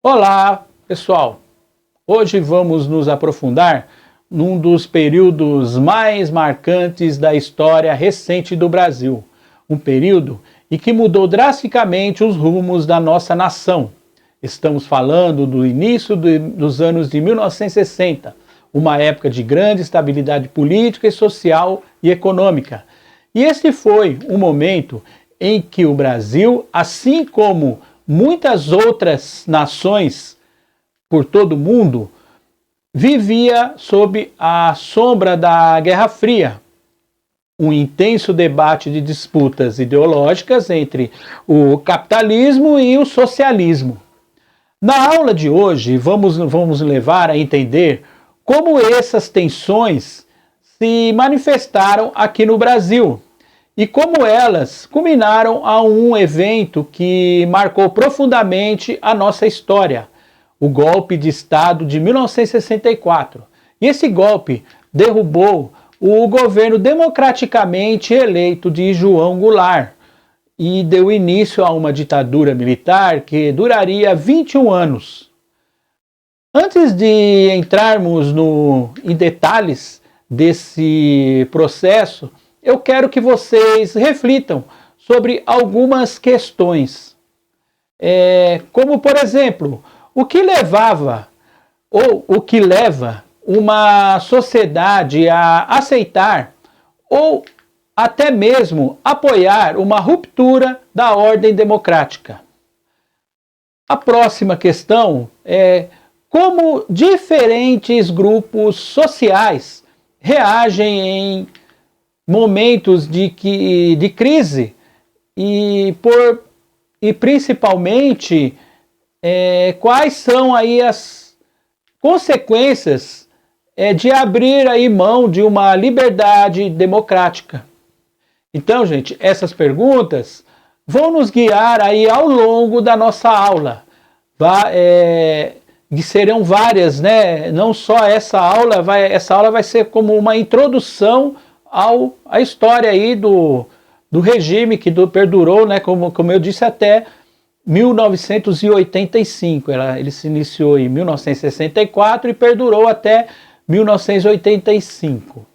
Olá, pessoal! Hoje vamos nos aprofundar num dos períodos mais marcantes da história recente do Brasil. Um período em que mudou drasticamente os rumos da nossa nação. Estamos falando do início dos anos de 1960, uma época de grande estabilidade política e social e econômica. E este foi um momento em que o Brasil, assim como muitas outras nações por todo o mundo, vivia sob a sombra da Guerra Fria, um intenso debate de disputas ideológicas entre o capitalismo e o socialismo. Na aula de hoje, vamos levar a entender como essas tensões se manifestaram aqui no Brasil e como elas culminaram a um evento que marcou profundamente a nossa história, o golpe de Estado de 1964. E esse golpe derrubou o governo democraticamente eleito de João Goulart e deu início a uma ditadura militar que duraria 21 anos. Antes de entrarmos em detalhes desse processo, eu quero que vocês reflitam sobre algumas questões. Como, por exemplo, o que levava ou o que leva uma sociedade a aceitar ou até mesmo apoiar uma ruptura da ordem democrática. A próxima questão é como diferentes grupos sociais reagem em momentos de crise e principalmente quais são aí as consequências de abrir aí mão de uma liberdade democrática. Então, gente, essas perguntas vão nos guiar aí ao longo da nossa aula. Serão várias, né? Não só essa aula vai ser como uma introdução à história aí do regime que perdurou, né? Como eu disse, até 1985. Ele se iniciou em 1964 e perdurou até 1985.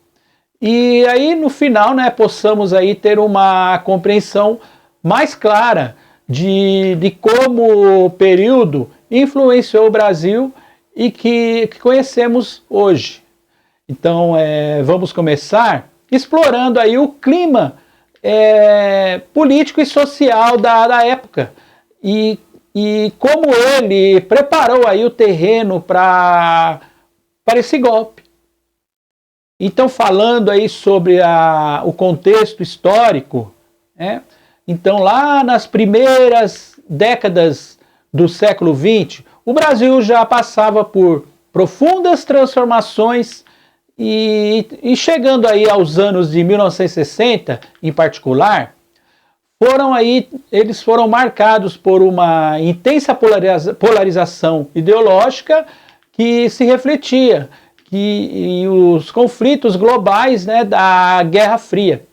E aí no final, né, possamos aí ter uma compreensão mais clara de como o período influenciou o Brasil e que conhecemos hoje. Então vamos começar explorando aí o clima político e social da época e como ele preparou aí o terreno para esse golpe. Então, falando aí sobre o contexto histórico, então lá nas primeiras décadas do século XX, o Brasil já passava por profundas transformações e chegando aí aos anos de 1960, em particular, eles foram marcados por uma intensa polarização ideológica que se refletia e os conflitos globais, né, da Guerra Fria.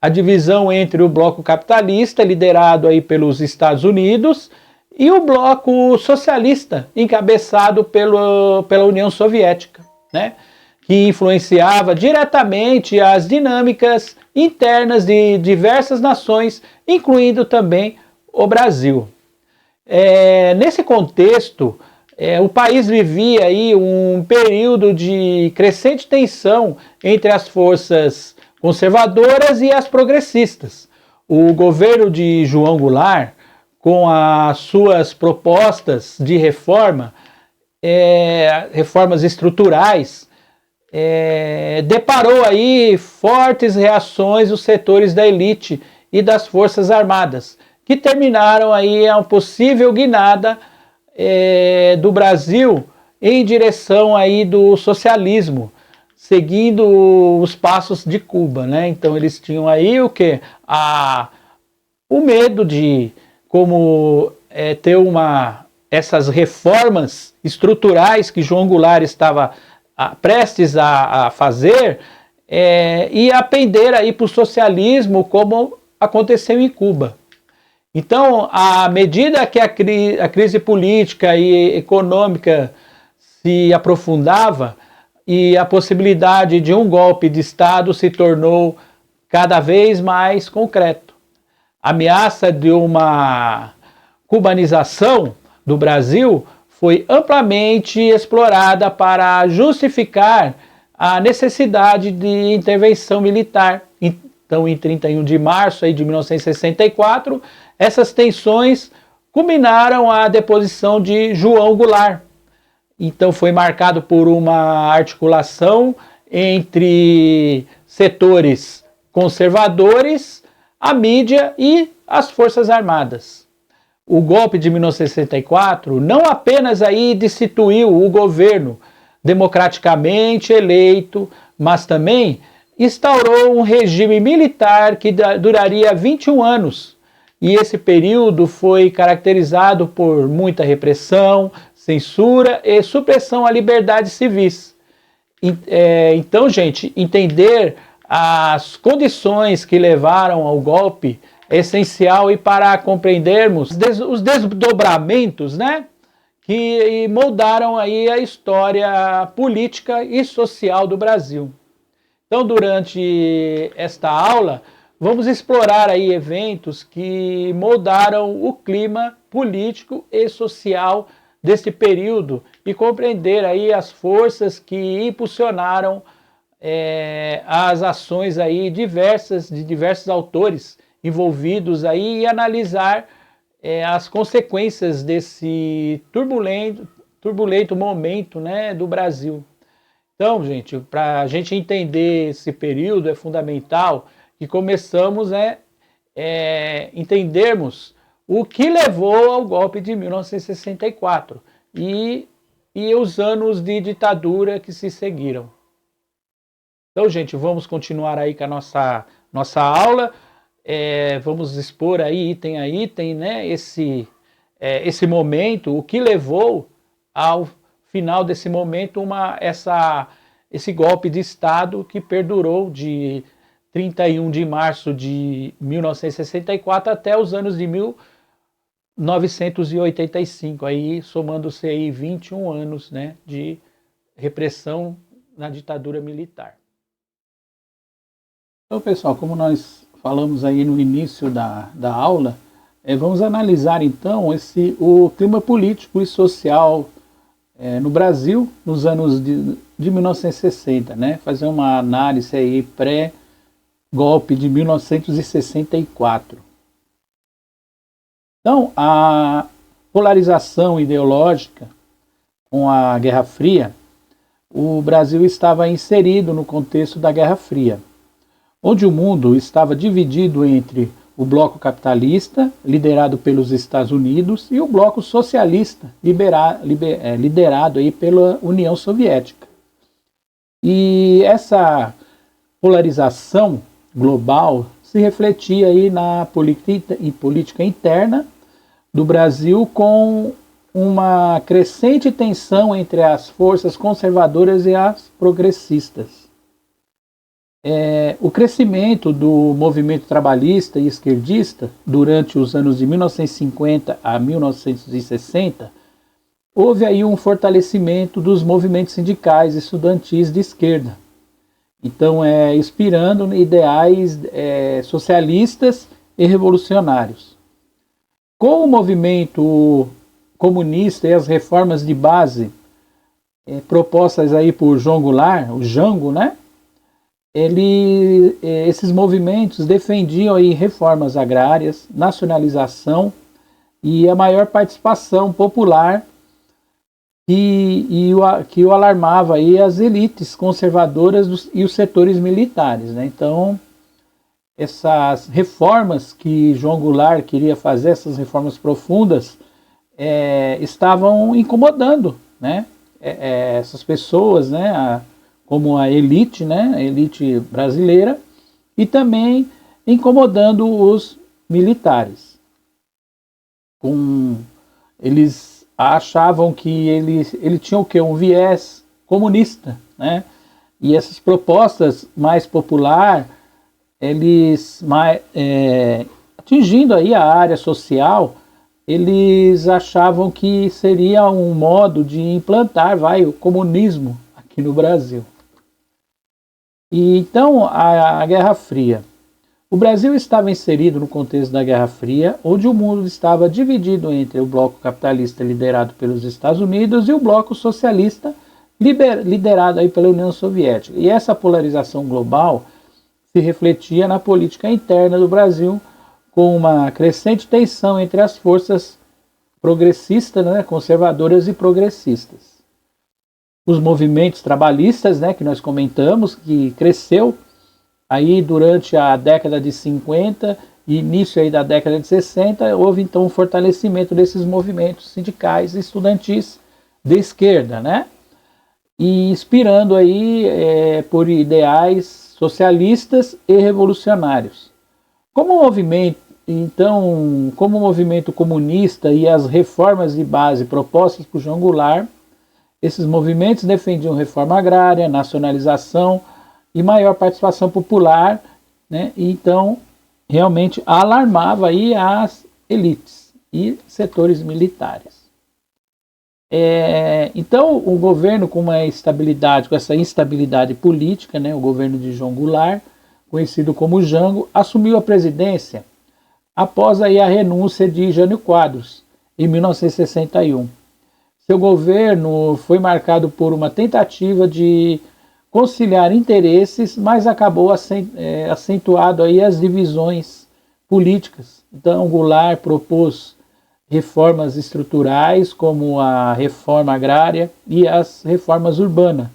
A divisão entre o bloco capitalista, liderado aí pelos Estados Unidos, e o bloco socialista, encabeçado pela União Soviética, né, que influenciava diretamente as dinâmicas internas de diversas nações, incluindo também o Brasil. Nesse contexto, o país vivia aí um período de crescente tensão entre as forças conservadoras e as progressistas. O governo de João Goulart, com as suas propostas de reformas estruturais, deparou aí fortes reações dos setores da elite e das forças armadas, que terminaram aí a uma possível guinada do Brasil em direção aí do socialismo, seguindo os passos de Cuba, né? Então eles tinham aí o quê? O medo de como ter essas reformas estruturais que João Goulart estava prestes a fazer e a pender aí para o socialismo, como aconteceu em Cuba. Então, à medida que a crise política e econômica se aprofundava e a possibilidade de um golpe de Estado se tornou cada vez mais concreto. A ameaça de uma cubanização do Brasil foi amplamente explorada para justificar a necessidade de intervenção militar. Então, em 31 de março de 1964, essas tensões culminaram a deposição de João Goulart. Então, foi marcado por uma articulação entre setores conservadores, a mídia e as Forças Armadas. O golpe de 1964 não apenas destituiu o governo democraticamente eleito, mas também instaurou um regime militar que duraria 21 anos. E esse período foi caracterizado por muita repressão, censura e supressão a liberdades civis. Então, gente, entender as condições que levaram ao golpe é essencial e para compreendermos os desdobramentos, né, que moldaram a história política e social do Brasil. Então, durante esta aula, vamos explorar eventos que moldaram o clima político e social deste período e compreender as forças que impulsionaram as ações de diversos autores envolvidos e analisar as consequências desse turbulento momento, né, do Brasil. Então, gente, para a gente entender esse período é fundamental que começamos a entendermos o que levou ao golpe de 1964 e os anos de ditadura que se seguiram. Então, gente, vamos continuar com a nossa aula. Vamos expor item a item, né, esse momento, o que levou ao final desse momento esse golpe de Estado que perdurou de 31 de março de 1964 até os anos de 1985, somando-se 21 anos, né, de repressão na ditadura militar. Então, pessoal, como nós falamos no início da aula, vamos analisar então o clima político e social no Brasil nos anos de 1960, né? Fazer uma análise pré-golpe de 1964. Então, a polarização ideológica com a Guerra Fria, o Brasil estava inserido no contexto da Guerra Fria, onde o mundo estava dividido entre o bloco capitalista, liderado pelos Estados Unidos, e o bloco socialista, liderado pela União Soviética. E essa polarização global se refletia na política interna do Brasil, com uma crescente tensão entre as forças conservadoras e as progressistas. O crescimento do movimento trabalhista e esquerdista durante os anos de 1950 a 1960, houve um fortalecimento dos movimentos sindicais e estudantis de esquerda. Então, inspirando ideais socialistas e revolucionários. Com o movimento comunista e as reformas de base propostas por João Goulart, o Jango, né? Esses movimentos defendiam reformas agrárias, nacionalização e a maior participação popular que o alarmava as elites conservadoras e os setores militares, né? Então, essas reformas que João Goulart queria fazer, essas reformas profundas, estavam incomodando, né? Essas pessoas, né? Como a elite, né, a elite brasileira, e também incomodando os militares. Eles achavam que ele tinha o quê? Um viés comunista, né? E essas propostas mais populares, eles atingindo aí a área social, eles achavam que seria um modo de implantar, o comunismo aqui no Brasil. E então, a Guerra Fria. O Brasil estava inserido no contexto da Guerra Fria, onde o mundo estava dividido entre o bloco capitalista liderado pelos Estados Unidos e o bloco socialista liderado aí pela União Soviética. E essa polarização global se refletia na política interna do Brasil, com uma crescente tensão entre as forças progressistas, conservadoras e progressistas. Os movimentos trabalhistas, que nós comentamos, que cresceu aí durante a década de 50 e início aí da década de 60, houve então um fortalecimento desses movimentos sindicais e estudantis de esquerda, e inspirando aí por ideais socialistas e revolucionários. Como o movimento comunista e as reformas de base propostas por João Goulart, esses movimentos defendiam reforma agrária, nacionalização e maior participação popular, e então realmente alarmava aí as elites e setores militares. Então o governo com essa instabilidade política, o governo de João Goulart, conhecido como Jango, assumiu a presidência após aí a renúncia de Jânio Quadros, em 1961. Seu governo foi marcado por uma tentativa de conciliar interesses, mas acabou acentuado aí as divisões políticas. Então, Goulart propôs reformas estruturais, como a reforma agrária e as reformas urbanas,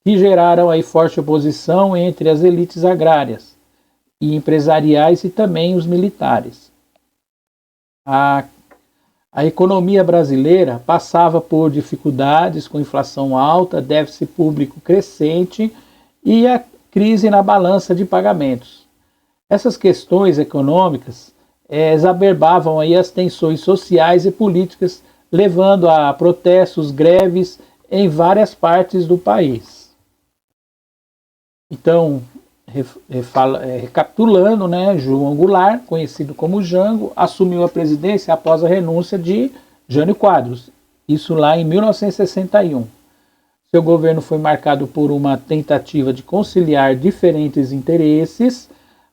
que geraram aí forte oposição entre as elites agrárias e empresariais e também os militares. A economia brasileira passava por dificuldades com inflação alta, déficit público crescente e a crise na balança de pagamentos. Essas questões econômicas exacerbavam aí as tensões sociais e políticas, levando a protestos, greves em várias partes do país. Então, recapitulando, João Goulart, conhecido como Jango, assumiu a presidência após a renúncia de Jânio Quadros, isso lá em 1961. Seu governo foi marcado por uma tentativa de conciliar diferentes interesses,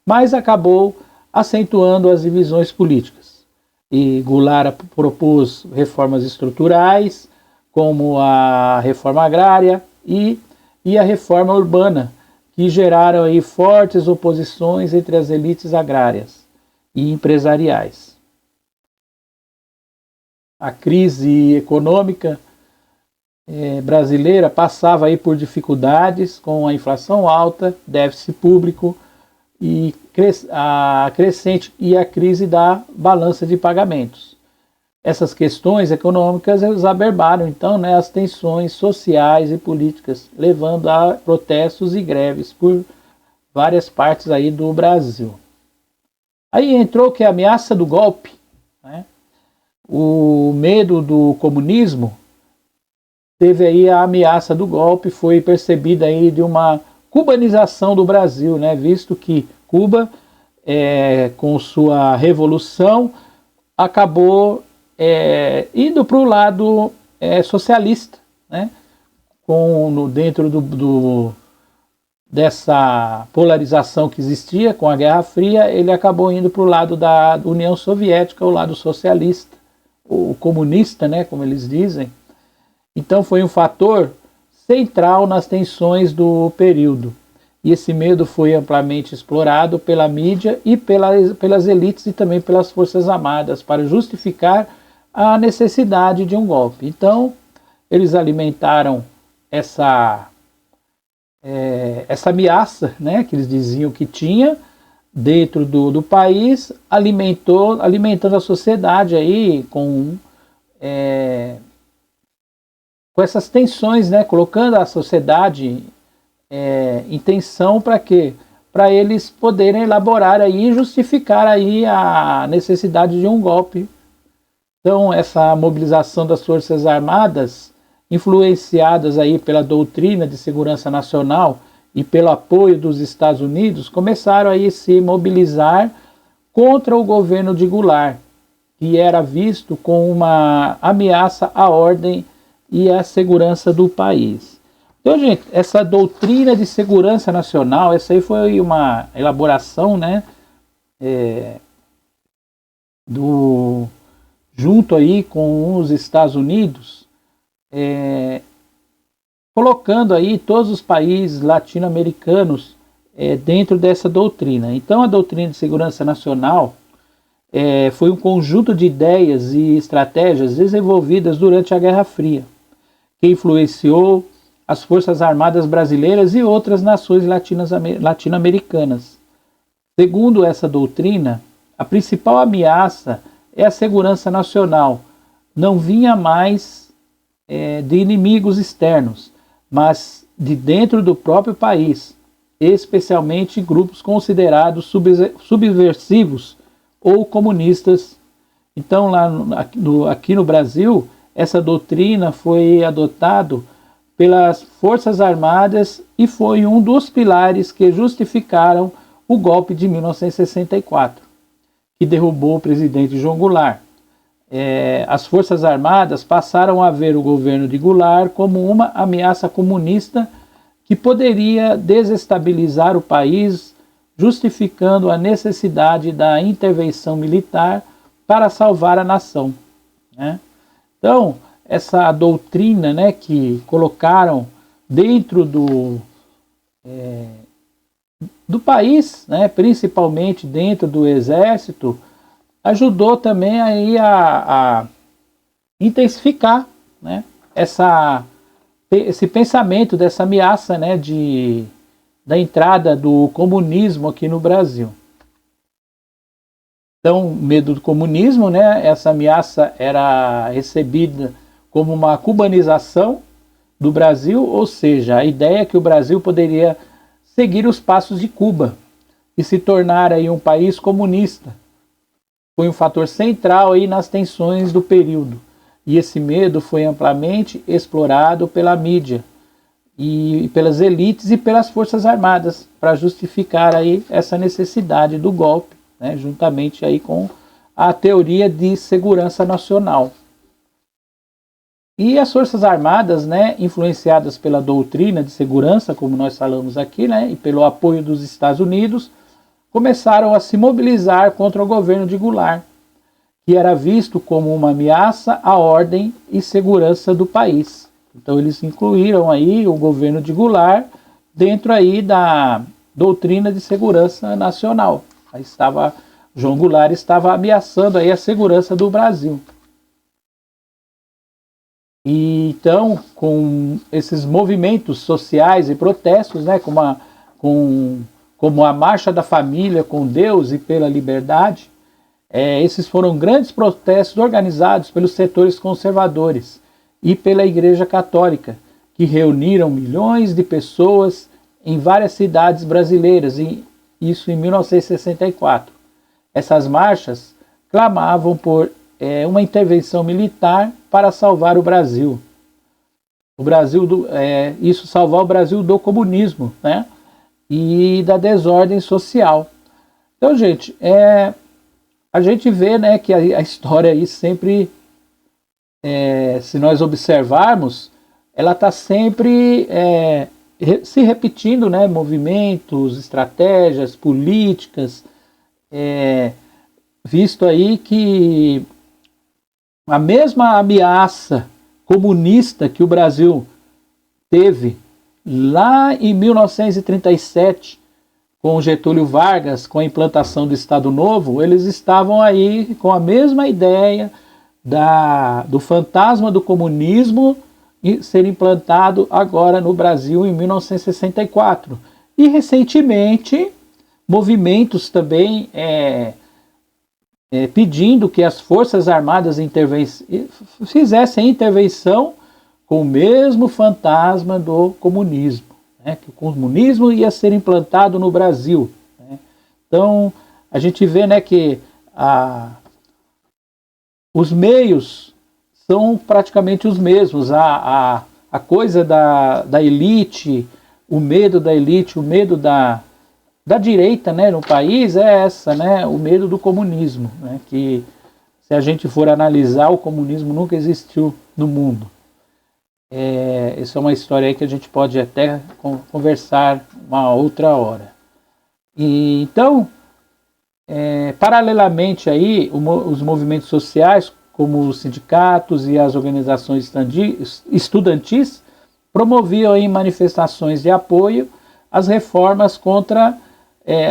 mas acabou acentuando as divisões políticas. E Goulart propôs reformas estruturais, como a reforma agrária e a reforma urbana, que geraram aí fortes oposições entre as elites agrárias e empresariais. A crise econômica brasileira passava aí por dificuldades com a inflação alta, déficit público e a crescente e a crise da balança de pagamentos. Essas questões econômicas exacerbaram então as tensões sociais e políticas, levando a protestos e greves por várias partes aí do Brasil. Aí entrou que a ameaça do golpe, o medo do comunismo, teve aí a ameaça do golpe, foi percebida aí de uma cubanização do Brasil, visto que Cuba, com sua revolução, acabou indo para o lado socialista, dentro dessa polarização que existia com a Guerra Fria, ele acabou indo para o lado da União Soviética, o lado socialista, o comunista, como eles dizem. Então foi um fator central nas tensões do período. E esse medo foi amplamente explorado pela mídia e pelas elites e também pelas Forças Armadas para justificar a necessidade de um golpe. Então, eles alimentaram essa ameaça, que eles diziam que tinha dentro do país, alimentando a sociedade aí com essas tensões, colocando a sociedade em tensão para quê? Para eles poderem elaborar aí e justificar aí a necessidade de um golpe. Então, essa mobilização das Forças Armadas, influenciadas aí pela doutrina de segurança nacional e pelo apoio dos Estados Unidos, começaram aí a se mobilizar contra o governo de Goulart, que era visto como uma ameaça à ordem e à segurança do país. Então, gente, essa doutrina de segurança nacional, essa aí foi uma elaboração, né, junto aí com os Estados Unidos, colocando aí todos os países latino-americanos dentro dessa doutrina. Então, a doutrina de segurança nacional foi um conjunto de ideias e estratégias desenvolvidas durante a Guerra Fria, que influenciou as Forças Armadas brasileiras e outras nações latino-americanas. Segundo essa doutrina, a principal ameaça é a segurança nacional. Não vinha mais de inimigos externos, mas de dentro do próprio país, especialmente grupos considerados subversivos ou comunistas. Então, aqui no Brasil, essa doutrina foi adotada pelas Forças Armadas e foi um dos pilares que justificaram o golpe de 1964, que derrubou o presidente João Goulart. As Forças Armadas passaram a ver o governo de Goulart como uma ameaça comunista que poderia desestabilizar o país, justificando a necessidade da intervenção militar para salvar a nação, né? Então, essa doutrina, né, que colocaram dentro do país, né, principalmente dentro do exército, ajudou também aí a intensificar, né, esse pensamento dessa ameaça, né, da entrada do comunismo aqui no Brasil. Então, medo do comunismo, né, essa ameaça era recebida como uma cubanização do Brasil, ou seja, a ideia é que o Brasil poderia seguir os passos de Cuba e se tornar aí um país comunista. Foi um fator central aí nas tensões do período. E esse medo foi amplamente explorado pela mídia e pelas elites e pelas Forças Armadas para justificar aí essa necessidade do golpe, né, juntamente aí com a teoria de segurança nacional. E as Forças Armadas, né, influenciadas pela doutrina de segurança, como nós falamos aqui, né, e pelo apoio dos Estados Unidos, começaram a se mobilizar contra o governo de Goulart, que era visto como uma ameaça à ordem e segurança do país. Então eles incluíram aí o governo de Goulart dentro aí da doutrina de segurança nacional. Aí João Goulart estava ameaçando aí a segurança do Brasil. E então, com esses movimentos sociais e protestos, né, como a Marcha da Família com Deus e pela Liberdade, esses foram grandes protestos organizados pelos setores conservadores e pela Igreja Católica, que reuniram milhões de pessoas em várias cidades brasileiras, isso em 1964. Essas marchas clamavam por uma intervenção militar para salvar o Brasil. Isso salvar o Brasil do comunismo, né, e da desordem social. Então, gente, a gente vê, né, que a história aí sempre, se nós observarmos, ela está sempre se repetindo, né, movimentos, estratégias, políticas, visto aí que a mesma ameaça comunista que o Brasil teve lá em 1937, com Getúlio Vargas, com a implantação do Estado Novo, eles estavam aí com a mesma ideia do fantasma do comunismo ser implantado agora no Brasil em 1964. E recentemente, movimentos também pedindo que as Forças Armadas fizessem intervenção com o mesmo fantasma do comunismo, né, que o comunismo ia ser implantado no Brasil, né. Então, a gente vê, né, que os meios são praticamente os mesmos. A coisa da elite, o medo da elite, o medo da direita, né, no país é essa, né, o medo do comunismo, né, que se a gente for analisar, o comunismo nunca existiu no mundo. Essa é uma história aí que a gente pode até conversar uma outra hora. E, então, paralelamente aí, os movimentos sociais, como os sindicatos e as organizações estudantis, promoviam aí manifestações de apoio às reformas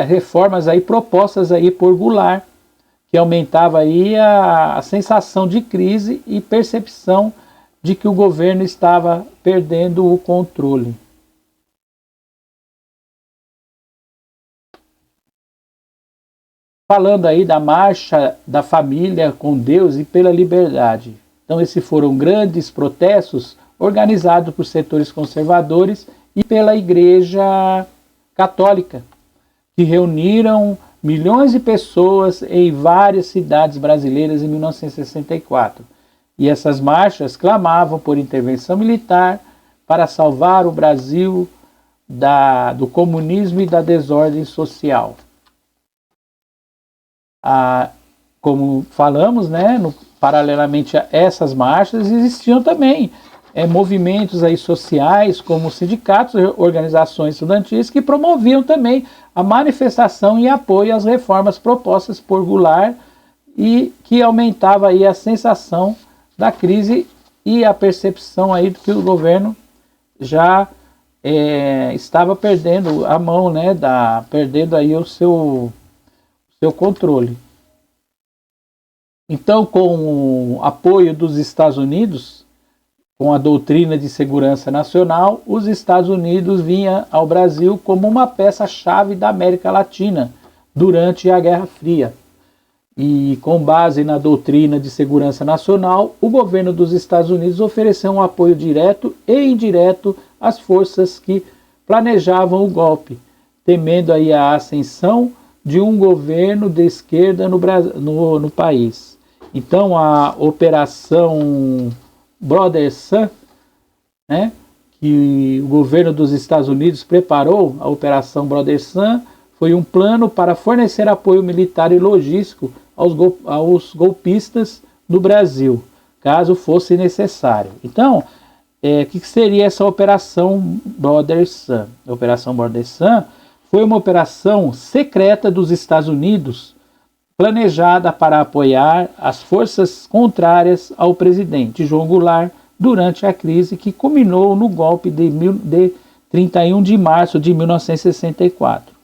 reformas aí propostas aí por Goulart, que aumentava aí a sensação de crise e percepção de que o governo estava perdendo o controle. Falando aí da marcha da família com Deus e pela liberdade. Então esses foram grandes protestos organizados por setores conservadores e pela Igreja Católica, que reuniram milhões de pessoas em várias cidades brasileiras em 1964. E essas marchas clamavam por intervenção militar para salvar o Brasil do comunismo e da desordem social. Como falamos, né, paralelamente a essas marchas, existiam também movimentos aí sociais, como sindicatos, organizações estudantis, que promoviam também a manifestação e apoio às reformas propostas por Goulart e que aumentava aí a sensação da crise e a percepção aí de que o governo já estava perdendo a mão, né, perdendo aí o seu controle. Então, com o apoio dos Estados Unidos, com a doutrina de segurança nacional, os Estados Unidos vinham ao Brasil como uma peça-chave da América Latina durante a Guerra Fria. E com base na doutrina de segurança nacional, o governo dos Estados Unidos ofereceu um apoio direto e indireto às forças que planejavam o golpe, temendo aí a ascensão de um governo de esquerda no país. Então a Operação Brother Sun, né, que o governo dos Estados Unidos preparou, a Operação Brother Sun, foi um plano para fornecer apoio militar e logístico aos golpistas no Brasil, caso fosse necessário. Então, o que seria essa Operação Brother Sun? A Operação Brother Sun foi uma operação secreta dos Estados Unidos, planejada para apoiar as forças contrárias ao presidente João Goulart durante a crise que culminou no golpe de 31 de março de 1964.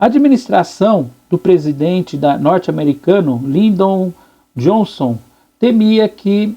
A administração do presidente norte-americano Lyndon Johnson temia que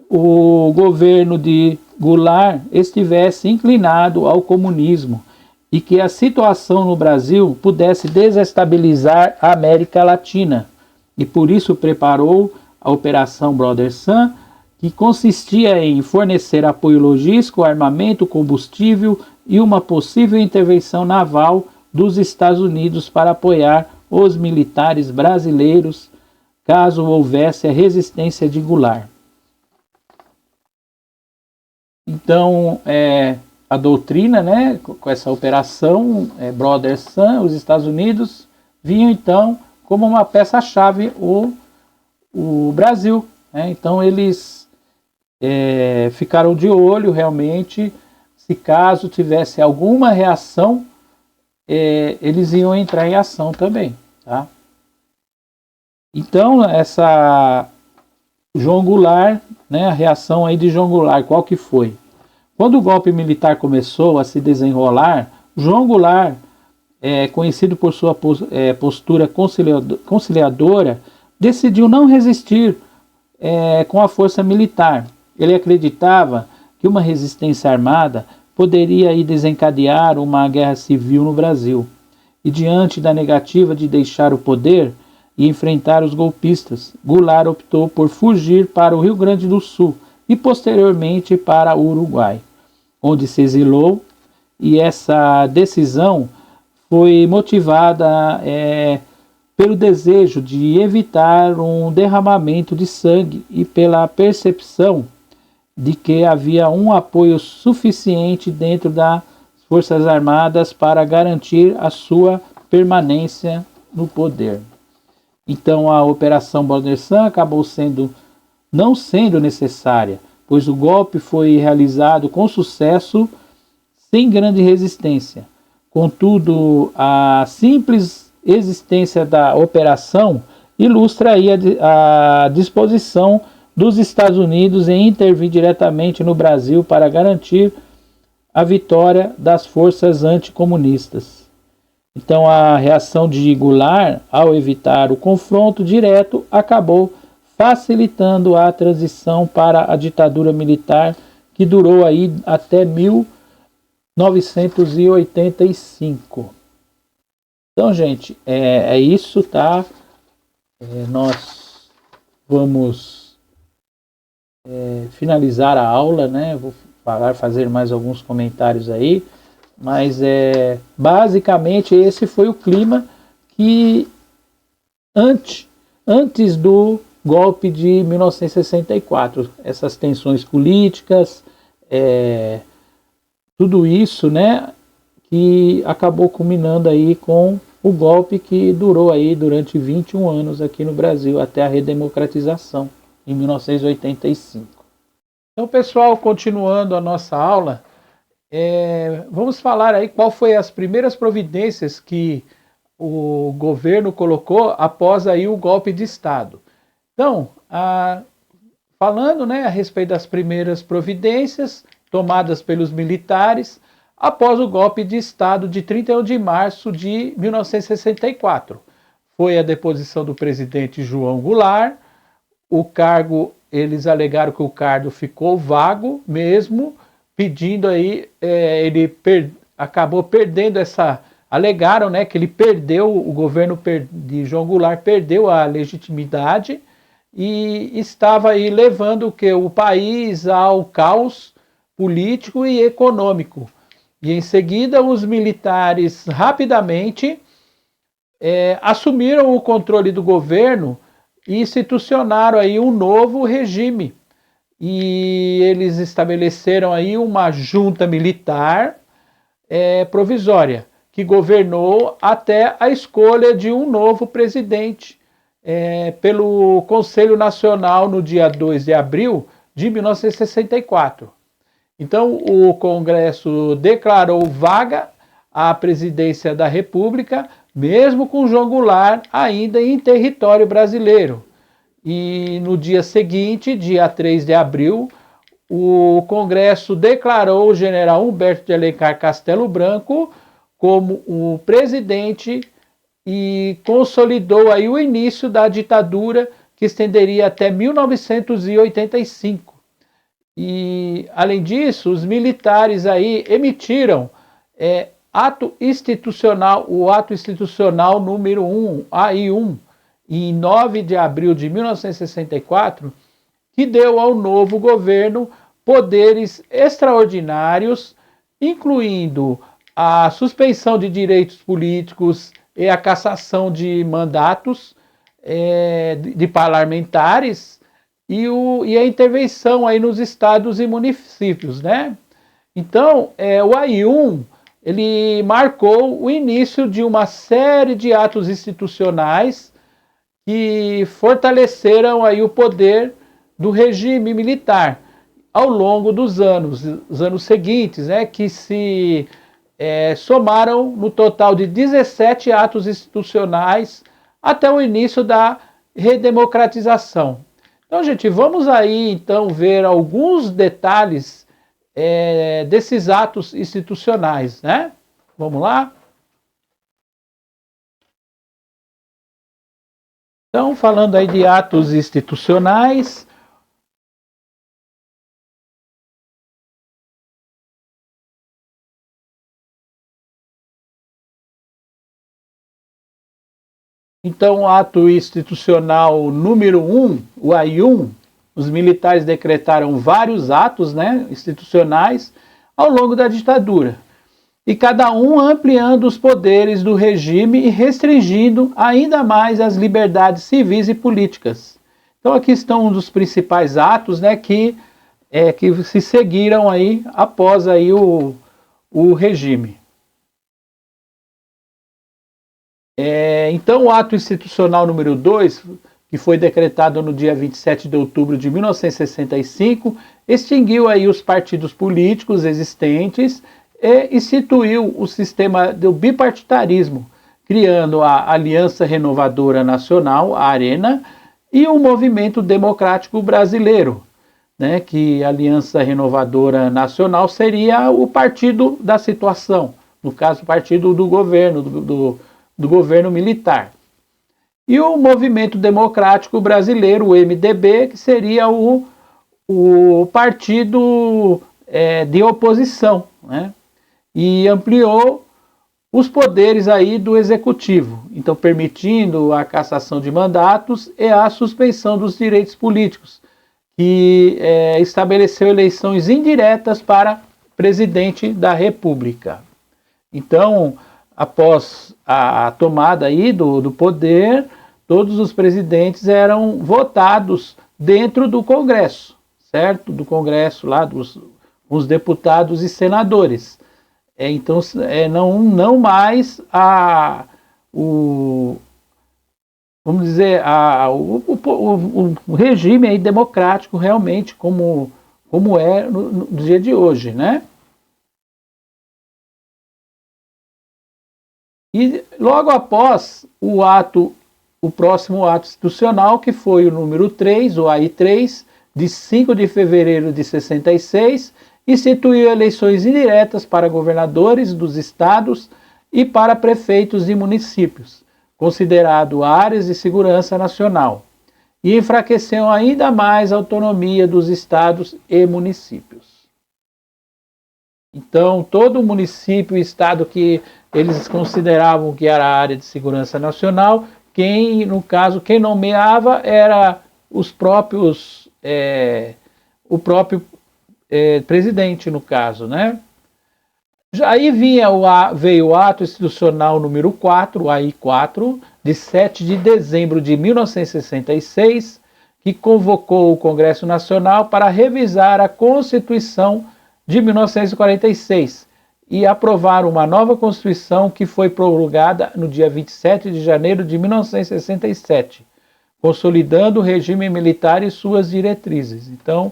o governo de Goulart estivesse inclinado ao comunismo e que a situação no Brasil pudesse desestabilizar a América Latina. E por isso preparou a Operação Brother Sun, que consistia em fornecer apoio logístico, armamento, combustível e uma possível intervenção naval dos Estados Unidos para apoiar os militares brasileiros, caso houvesse a resistência de Goulart. Então, a doutrina, né, com essa operação Brother Sun, os Estados Unidos vinham então como uma peça-chave o Brasil, né? Então eles ficaram de olho realmente, se caso tivesse alguma reação, eles iam entrar em ação também, tá? Então João Goulart, né, a reação aí de João Goulart, qual que foi? Quando o golpe militar começou a se desenrolar, João Goulart, conhecido por sua postura conciliadora, decidiu não resistir com a força militar. Ele acreditava que uma resistência armada poderia aí desencadear uma guerra civil no Brasil. E diante da negativa de deixar o poder e enfrentar os golpistas, Goulart optou por fugir para o Rio Grande do Sul e posteriormente para o Uruguai, onde se exilou, e essa decisão foi motivada pelo desejo de evitar um derramamento de sangue e pela percepção de que havia um apoio suficiente dentro das Forças Armadas para garantir a sua permanência no poder. Então a Operação Bandersnatch acabou não sendo necessária, pois o golpe foi realizado com sucesso, sem grande resistência. Contudo, a simples existência da operação ilustra aí a disposição dos Estados Unidos em intervir diretamente no Brasil para garantir a vitória das forças anticomunistas. Então a reação de Goulart, ao evitar o confronto direto, acabou facilitando a transição para a ditadura militar, que durou aí até 1985. Então, gente, é isso, tá? Nós vamos finalizar a aula, né? Vou fazer mais alguns comentários aí, mas basicamente esse foi o clima que antes do golpe de 1964, essas tensões políticas, tudo isso, né, que acabou culminando aí com o golpe que durou aí durante 21 anos aqui no Brasil, até a redemocratização, em 1985. Então, pessoal, continuando a nossa aula, vamos falar aí qual foi as primeiras providências que o governo colocou após aí o golpe de Estado. Então, falando, né, a respeito das primeiras providências tomadas pelos militares após o golpe de Estado de 31 de março de 1964. Foi a deposição do presidente João Goulart. O cargo, eles alegaram que o cargo ficou vago mesmo, pedindo aí, ele acabou perdendo alegaram, né, que ele perdeu, o governo de João Goulart perdeu a legitimidade e estava aí levando o país ao caos político e econômico. E em seguida os militares rapidamente assumiram o controle do governo e institucionaram aí um novo regime. E eles estabeleceram aí uma junta militar provisória, que governou até a escolha de um novo presidente pelo Conselho Nacional no dia 2 de abril de 1964. Então o Congresso declarou vaga a presidência da República, mesmo com João Goulart ainda em território brasileiro. E no dia seguinte, dia 3 de abril, o Congresso declarou o general Humberto de Alencar Castelo Branco como o presidente e consolidou aí o início da ditadura, que estenderia até 1985. E, além disso, os militares aí emitiram o ato institucional número 1, AI-1, em 9 de abril de 1964, que deu ao novo governo poderes extraordinários, incluindo a suspensão de direitos políticos e a cassação de mandatos de parlamentares e a intervenção aí nos estados e municípios, né? Então, o AI-1, ele marcou o início de uma série de atos institucionais que fortaleceram aí o poder do regime militar ao longo dos anos seguintes, né, que se somaram no total de 17 atos institucionais até o início da redemocratização. Então, gente, vamos aí então ver alguns detalhes desses atos institucionais, né? Vamos lá? Então, falando aí de atos institucionais, então, o ato institucional número 1, o AI-1, os militares decretaram vários atos, né, institucionais ao longo da ditadura, e cada um ampliando os poderes do regime e restringindo ainda mais as liberdades civis e políticas. Então aqui estão um dos principais atos, né, que se seguiram aí após aí o o regime. Então, o ato institucional número 2, que foi decretado no dia 27 de outubro de 1965, extinguiu aí os partidos políticos existentes e instituiu o sistema do bipartidarismo, criando a Aliança Renovadora Nacional, a ARENA, e o Movimento Democrático Brasileiro, né, que a Aliança Renovadora Nacional seria o partido da situação, no caso, o partido do governo, do governo militar. E o Movimento Democrático Brasileiro, o MDB, que seria o partido de oposição, né? E ampliou os poderes aí do executivo, então permitindo a cassação de mandatos e a suspensão dos direitos políticos, que estabeleceu eleições indiretas para presidente da República. Então, após a tomada aí do poder, todos os presidentes eram votados dentro do Congresso, certo? Do Congresso lá, os deputados e senadores. Então, não mais vamos dizer, o regime aí democrático realmente como é no dia de hoje, né? E logo após o próximo ato institucional, que foi o número 3, o AI3, de 5 de fevereiro de 66, instituiu eleições indiretas para governadores dos estados e para prefeitos de municípios, considerado áreas de segurança nacional, e enfraqueceu ainda mais a autonomia dos estados e municípios. Então, todo município e estado que eles consideravam que era área de segurança nacional, quem nomeava era os próprios, o próprio presidente, no caso, né? Aí veio o ato institucional número 4, o AI4, de 7 de dezembro de 1966, que convocou o Congresso Nacional para revisar a Constituição de 1946 e aprovar uma nova Constituição que foi promulgada no dia 27 de janeiro de 1967, consolidando o regime militar e suas diretrizes. Então,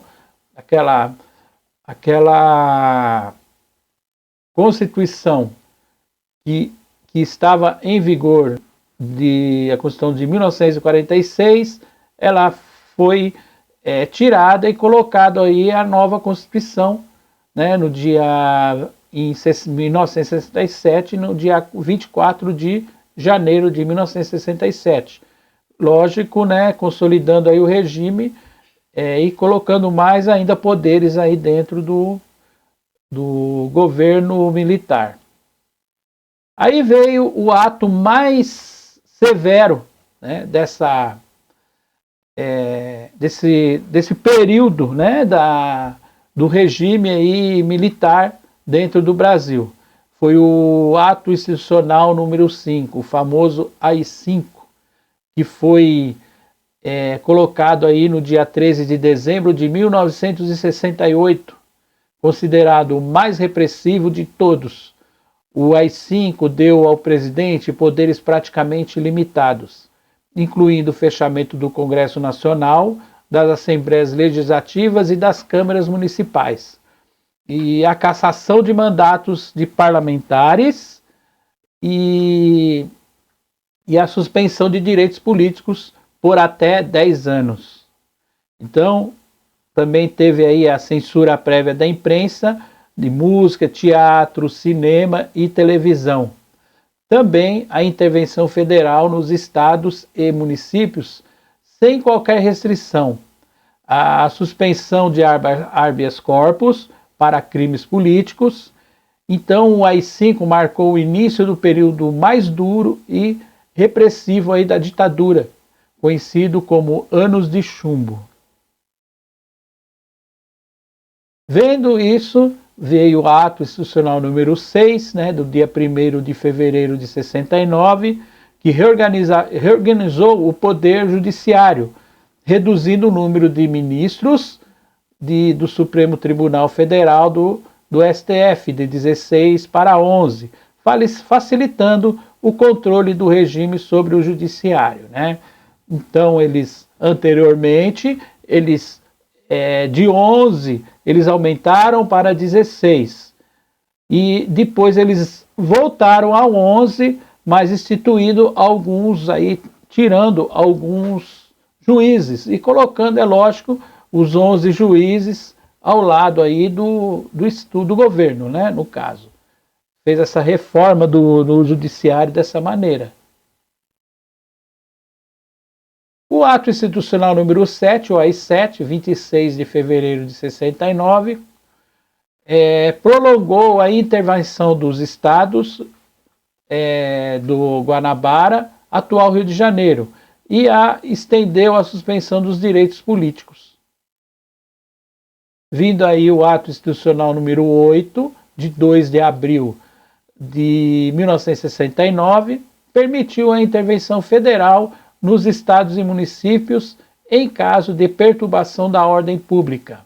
aquela Constituição que estava em vigor, a Constituição de 1946, ela foi tirada e colocada aí a nova Constituição, né, em 1967, no dia 24 de janeiro de 1967. Lógico, né, consolidando aí o regime e colocando mais ainda poderes aí dentro do governo militar. Aí veio o ato mais severo, né, desse período, né, do regime aí militar dentro do Brasil. Foi o ato institucional número 5, o famoso AI-5, que foi colocado aí no dia 13 de dezembro de 1968, considerado o mais repressivo de todos. O AI-5 deu ao presidente poderes praticamente limitados, incluindo o fechamento do Congresso Nacional, das Assembleias Legislativas e das câmaras municipais, e a cassação de mandatos de parlamentares e a suspensão de direitos políticos por até 10 anos. Então, também teve aí a censura prévia da imprensa, de música, teatro, cinema e televisão. Também a intervenção federal nos estados e municípios, sem qualquer restrição. A suspensão de habeas corpus para crimes políticos. Então, o AI-5 marcou o início do período mais duro e repressivo aí da ditadura, conhecido como Anos de Chumbo. Vendo isso, veio o ato institucional número 6, né, do dia 1º de fevereiro de 69, que reorganizou o Poder Judiciário, reduzindo o número de ministros do Supremo Tribunal Federal do STF de 16 para 11, facilitando o controle do regime sobre o judiciário, né? Então, anteriormente, de 11, eles aumentaram para 16. E depois eles voltaram a 11, mas instituindo alguns aí, tirando alguns juízes e colocando, é lógico, os 11 juízes ao lado aí do governo, né, no caso. Fez essa reforma do judiciário dessa maneira. O ato institucional número 7, o AI-7, 26 de fevereiro de 69, prolongou a intervenção dos estados do Guanabara, atual Rio de Janeiro, e estendeu a suspensão dos direitos políticos. Vindo aí o ato institucional número 8, de 2 de abril de 1969, permitiu a intervenção federal nos estados e municípios em caso de perturbação da ordem pública.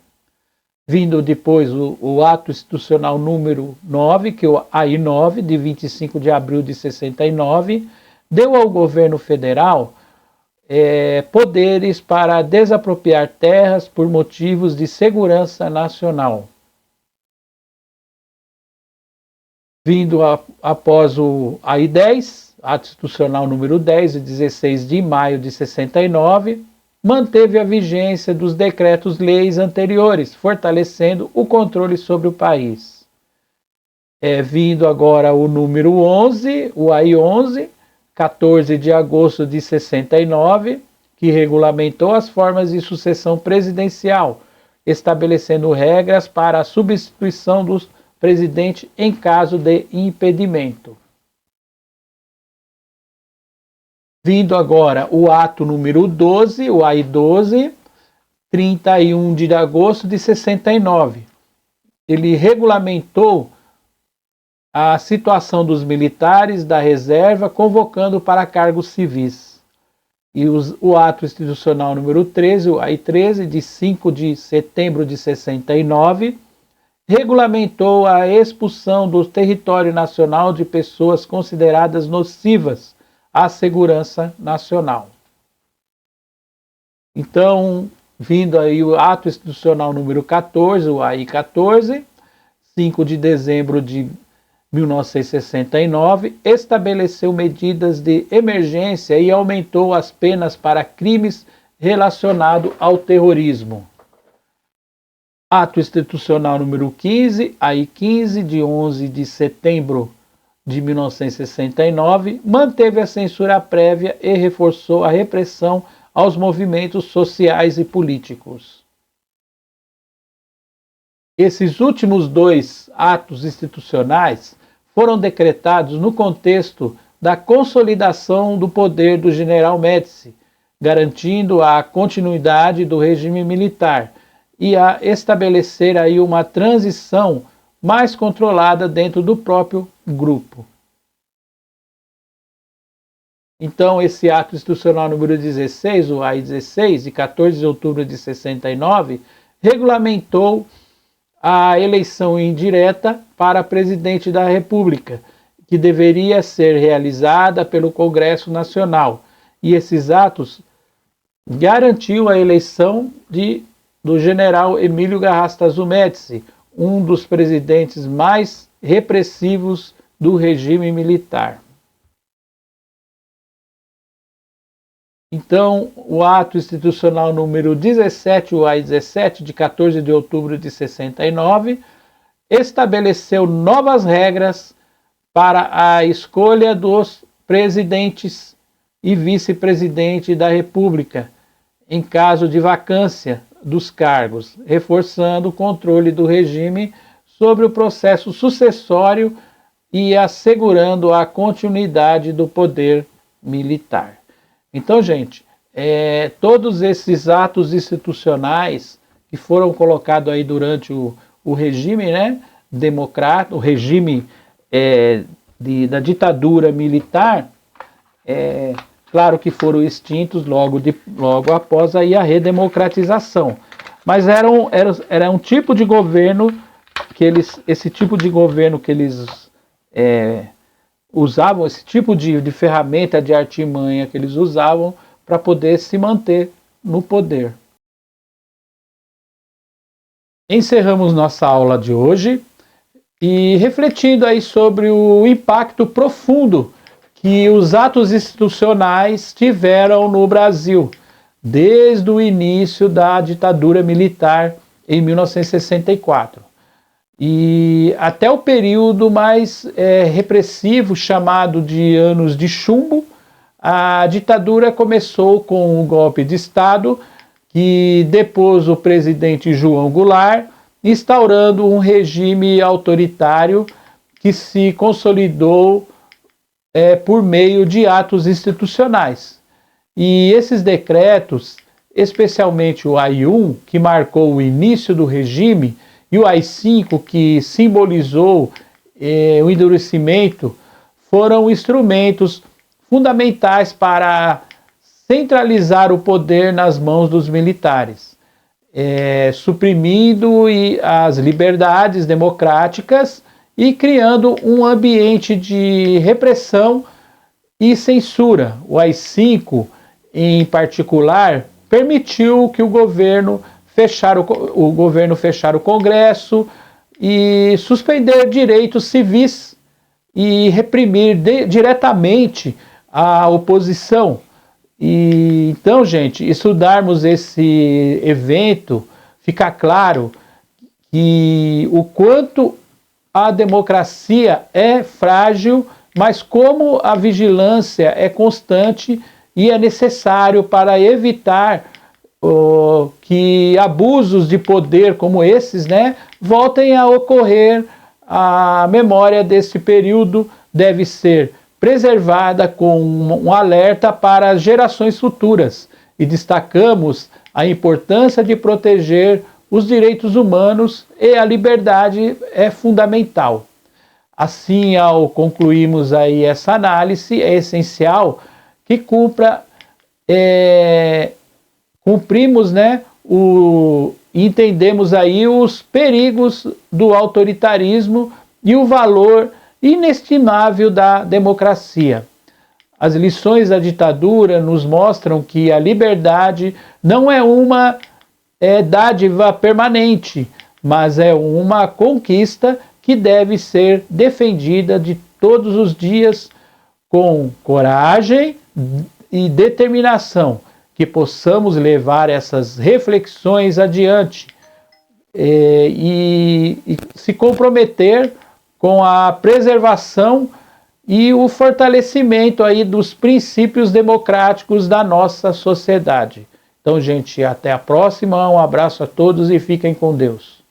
Vindo depois o ato institucional número 9, que é o AI-9, de 25 de abril de 69, deu ao governo federal poderes para desapropriar terras por motivos de segurança nacional. Vindo após o AI-10, ato institucional número 10, de 16 de maio de 69, manteve a vigência dos decretos-leis anteriores, fortalecendo o controle sobre o país. Vindo agora o número 11, o AI-11, 14 de agosto de 69, que regulamentou as formas de sucessão presidencial, estabelecendo regras para a substituição do presidente em caso de impedimento. Vindo agora o ato número 12, o AI-12, 31 de agosto de 69. Ele regulamentou a situação dos militares da reserva, convocando para cargos civis. E o ato institucional número 13, o AI-13, de 5 de setembro de 69, regulamentou a expulsão do território nacional de pessoas consideradas nocivas à segurança nacional. Então, vindo aí o ato institucional número 14, o AI-14, 5 de dezembro de 1969, estabeleceu medidas de emergência e aumentou as penas para crimes relacionados ao terrorismo. Ato institucional número 15, AI-15, de 11 de setembro de 1969, manteve a censura prévia e reforçou a repressão aos movimentos sociais e políticos. Esses últimos dois atos institucionais foram decretados no contexto da consolidação do poder do general Médici, garantindo a continuidade do regime militar e a estabelecer aí uma transição mais controlada dentro do próprio grupo. Então, esse ato institucional número 16, o AI-16, de 14 de outubro de 69, regulamentou a eleição indireta para presidente da República, que deveria ser realizada pelo Congresso Nacional. E esses atos garantiu a eleição do general Emílio Garrastazu Médici, um dos presidentes mais repressivos do regime militar. Então, o ato institucional número 17, o AI-17, de 14 de outubro de 69, estabeleceu novas regras para a escolha dos presidentes e vice-presidente da República, em caso de vacância dos cargos, reforçando o controle do regime sobre o processo sucessório e assegurando a continuidade do poder militar. Então, gente, todos esses atos institucionais que foram colocados aí durante o regime, né, democrata, o regime da ditadura militar, claro que foram extintos logo após aí a redemocratização. Mas era um tipo de governo esse tipo de governo que eles usavam, esse tipo de ferramenta de artimanha que eles usavam para poder se manter no poder. Encerramos nossa aula de hoje e refletindo aí sobre o impacto profundo que os atos institucionais tiveram no Brasil, desde o início da ditadura militar em 1964. E até o período mais repressivo, chamado de anos de chumbo, a ditadura começou com o golpe de Estado, que depôs o presidente João Goulart, instaurando um regime autoritário que se consolidou por meio de atos institucionais. E esses decretos, especialmente o AI-1, que marcou o início do regime, e o AI-5, que simbolizou o endurecimento, foram instrumentos fundamentais para centralizar o poder nas mãos dos militares, suprimindo as liberdades democráticas e criando um ambiente de repressão e censura. O AI-5, em particular, permitiu que o governo fechar o Congresso e suspender direitos civis e reprimir diretamente a oposição. E então, gente, estudarmos esse evento, fica claro que o quanto a democracia é frágil, mas como a vigilância é constante e é necessário para evitar que abusos de poder como esses, voltem a ocorrer. A memória desse período deve ser preservada com um alerta para as gerações futuras, e destacamos a importância de proteger os direitos humanos, e a liberdade é fundamental. Assim, ao concluirmos aí essa análise, é essencial que cumprimos, entendemos aí os perigos do autoritarismo e o valor inestimável da democracia. As lições da ditadura nos mostram que a liberdade não é uma dádiva permanente, mas é uma conquista que deve ser defendida de todos os dias com coragem e determinação, que possamos levar essas reflexões adiante e se comprometer com a preservação e o fortalecimento aí dos princípios democráticos da nossa sociedade. Então, gente, até a próxima, um abraço a todos e fiquem com Deus.